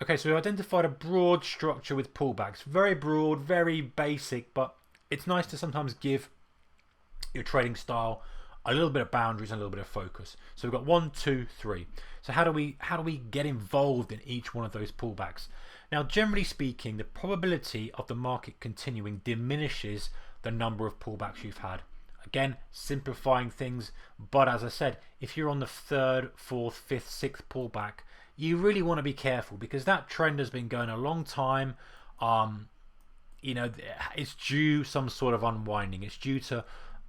Okay, so we identified a broad structure with pullbacks. Very broad, very basic, but it's nice to sometimes give your trading style a little bit of boundaries and a little bit of focus. So we've got 1, 2, 3. So how do we get involved in each one of those pullbacks? Now, generally speaking, the probability of the market continuing diminishes the number of pullbacks you've had. Again, simplifying things, but as I said, if you're on the third, fourth, fifth, sixth pullback, you really want to be careful because that trend has been going a long time. It's due some sort of unwinding. It's due to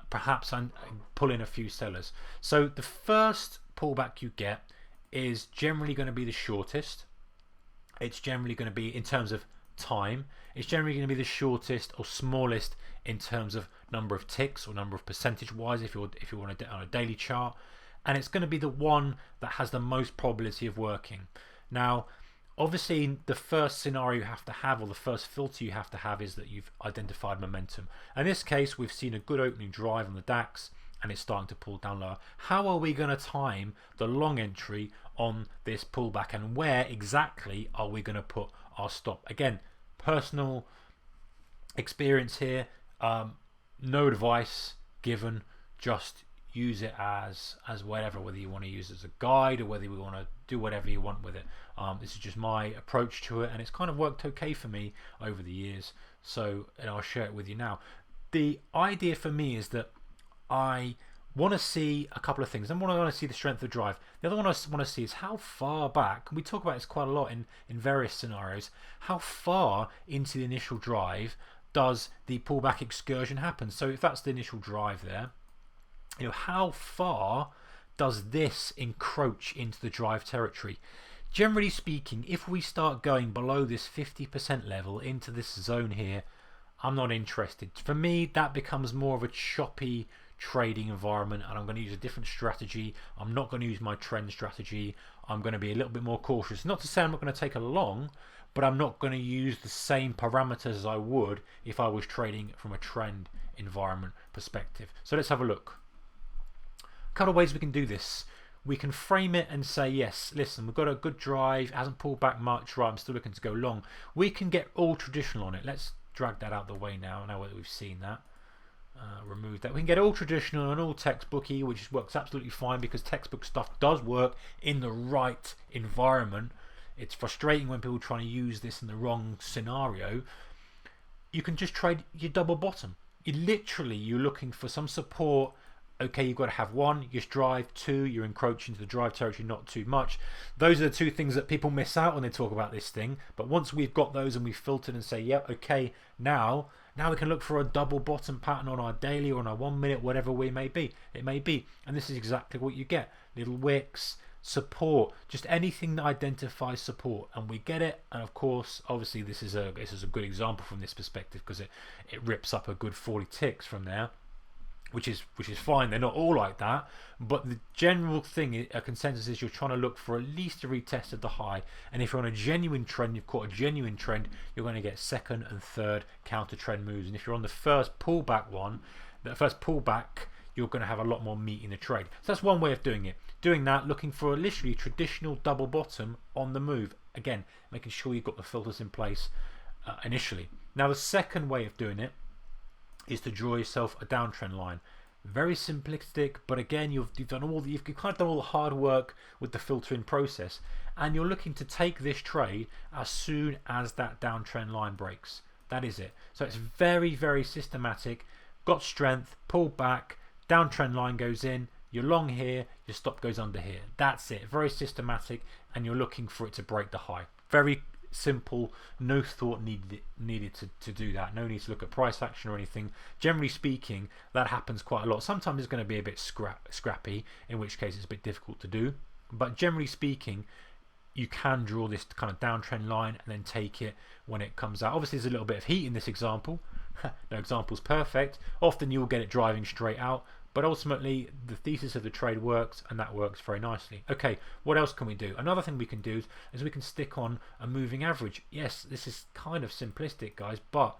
perhaps pull in a few sellers. So the first pullback you get is generally going to be the shortest. It's generally going to be, in terms of time, it's generally going to be the shortest or smallest in terms of number of ticks or number of percentage wise if you want to on a daily chart, and it's going to be the one that has the most probability of working. Now, obviously, the first scenario you have to have, or the first filter you have to have, is that you've identified momentum. In this case, we've seen a good opening drive on the DAX and it's starting to pull down lower. How are we going to time the long entry on this pullback, and where exactly are we going to put our stop? Again, personal experience here, no advice given, just use it as whatever, whether you want to use it as a guide or whether you want to do whatever you want with it. This is just my approach to it, and it's kind of worked okay for me over the years, and I'll share it with you now. The idea for me is that I want to see a couple of things. Number one, I want to see the strength of drive. The other one I want to see is how far back, we talk about this quite a lot in various scenarios, how far into the initial drive does the pullback excursion happen. So if that's the initial drive there, how far does this encroach into the drive territory? Generally speaking, if we start going below this 50% level into this zone here, I'm not interested. For me, that becomes more of a choppy trading environment, and I'm going to use a different strategy. I'm not going to use my trend strategy. I'm going to be a little bit more cautious. Not to say I'm not going to take a long, but I'm not going to use the same parameters as I would if I was trading from a trend environment perspective. So let's have a look. A couple of ways we can do this. We can frame it and say, yes, listen, we've got a good drive, hasn't pulled back much, right, I'm still looking to go long. We can get all traditional on it. Let's drag that out the way now that we've seen that. Remove that. We can get all traditional and all textbooky, which works absolutely fine because textbook stuff does work in the right environment. It's frustrating when people try to use this in the wrong scenario. You can just trade your double bottom. You're looking for some support. Okay, you've got to have one, your drive. Two, you're encroaching into the drive territory, not too much. Those are the two things that people miss out when they talk about this thing. But once we've got those and we've filtered and say, yep, okay, now we can look for a double bottom pattern on our daily or on our 1 minute, whatever it may be. And this is exactly what you get. Little wicks, support, just anything that identifies support, and we get it. And of course, obviously, this is a good example from this perspective because it rips up a good 40 ticks from there. Which is fine. They're not all like that, but the general thing, a consensus, is you're trying to look for at least a retest of the high. And if you're on a genuine trend, you've caught a genuine trend, you're going to get second and third counter trend moves. And if you're on the first pullback you're going to have a lot more meat in the trade. So that's one way of doing it. Doing that, looking for a literally traditional double bottom on the move. Again, making sure you've got the filters in place initially. Now, the second way of doing it is to draw yourself a downtrend line. Very simplistic, but again, you've kind of done all the hard work with the filtering process, and you're looking to take this trade as soon as that downtrend line breaks. That is it. So it's very, very systematic. Got strength, pull back, downtrend line goes in, you're long here, your stop goes under here. That's it. Very systematic, and you're looking for it to break the high. Very simple, no thought needed to do that. No need to look at price action or anything. Generally speaking, that happens quite a lot. Sometimes it's going to be a bit scrappy, in which case it's a bit difficult to do, but generally speaking, you can draw this kind of downtrend line and then take it when it comes out. Obviously, there's a little bit of heat in this example. No example's perfect. Often you'll get it driving straight out, but ultimately the thesis of the trade works, and that works very nicely. Okay, what else can we do? Another thing we can do is we can stick on a moving average. Yes, this is kind of simplistic, guys, but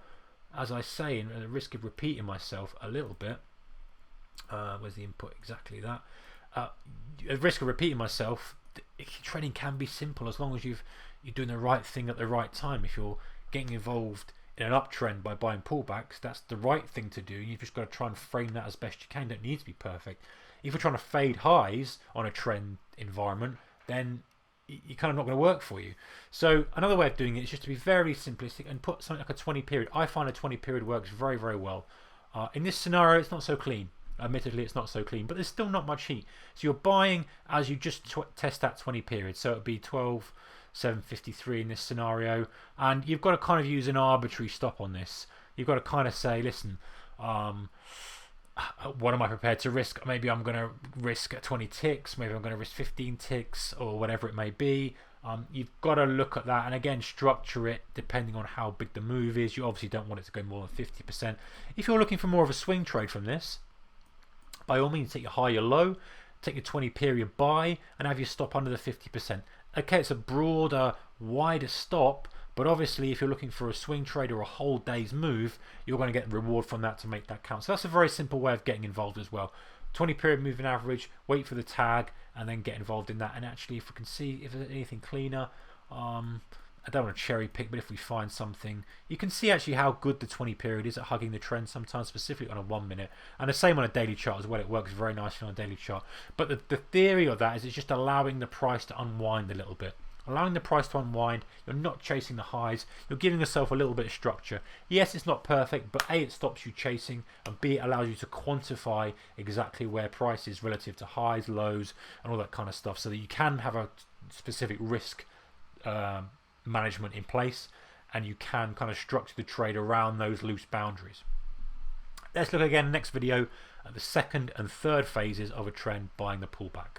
as I say, and at the risk of repeating myself a little bit, where's the input? Exactly that. At risk of repeating myself, trading can be simple as long as you're doing the right thing at the right time. If you're getting involved in an uptrend by buying pullbacks, that's the right thing to do. You've just got to try and frame that as best you can. You don't need to be perfect. If you're trying to fade highs on a trend environment, then you're kind of not going to work for you. So another way of doing it is just to be very simplistic and put something like a 20 period. I find a 20 period works very, very well. In this scenario, it's not so clean. Admittedly, it's not so clean, but there's still not much heat. So you're buying as you just test that 20 period. So it would be 12,753 in this scenario, and you've got to kind of use an arbitrary stop on this. You've got to kind of say, listen, what am I prepared to risk? Maybe I'm going to risk 20 ticks, maybe I'm going to risk 15 ticks, or whatever it may be. You've got to look at that and again structure it depending on how big the move is. You obviously don't want it to go more than 50%. If you're looking for more of a swing trade from this, by all means take your high, your low, take your 20 period buy and have your stop under the 50%. Okay, it's a broader, wider stop, but obviously if you're looking for a swing trade or a whole day's move, you're going to get reward from that to make that count. So that's a very simple way of getting involved as well. 20 period moving average, wait for the tag and then get involved in that. And actually if we can see if there's anything cleaner, I don't want to cherry pick, but if we find something, you can see actually how good the 20 period is at hugging the trend sometimes, specifically on a 1 minute, and the same on a daily chart as well. It works very nicely on a daily chart. But the theory of that is it's just allowing the price to unwind a little bit. Allowing the price to unwind, you're not chasing the highs, you're giving yourself a little bit of structure. Yes, it's not perfect, but A, it stops you chasing, and B, it allows you to quantify exactly where price is relative to highs, lows, and all that kind of stuff, so that you can have a specific risk management in place and you can kind of structure the trade around those loose boundaries. Let's look again next video at the second and third phases of a trend, buying the pullback.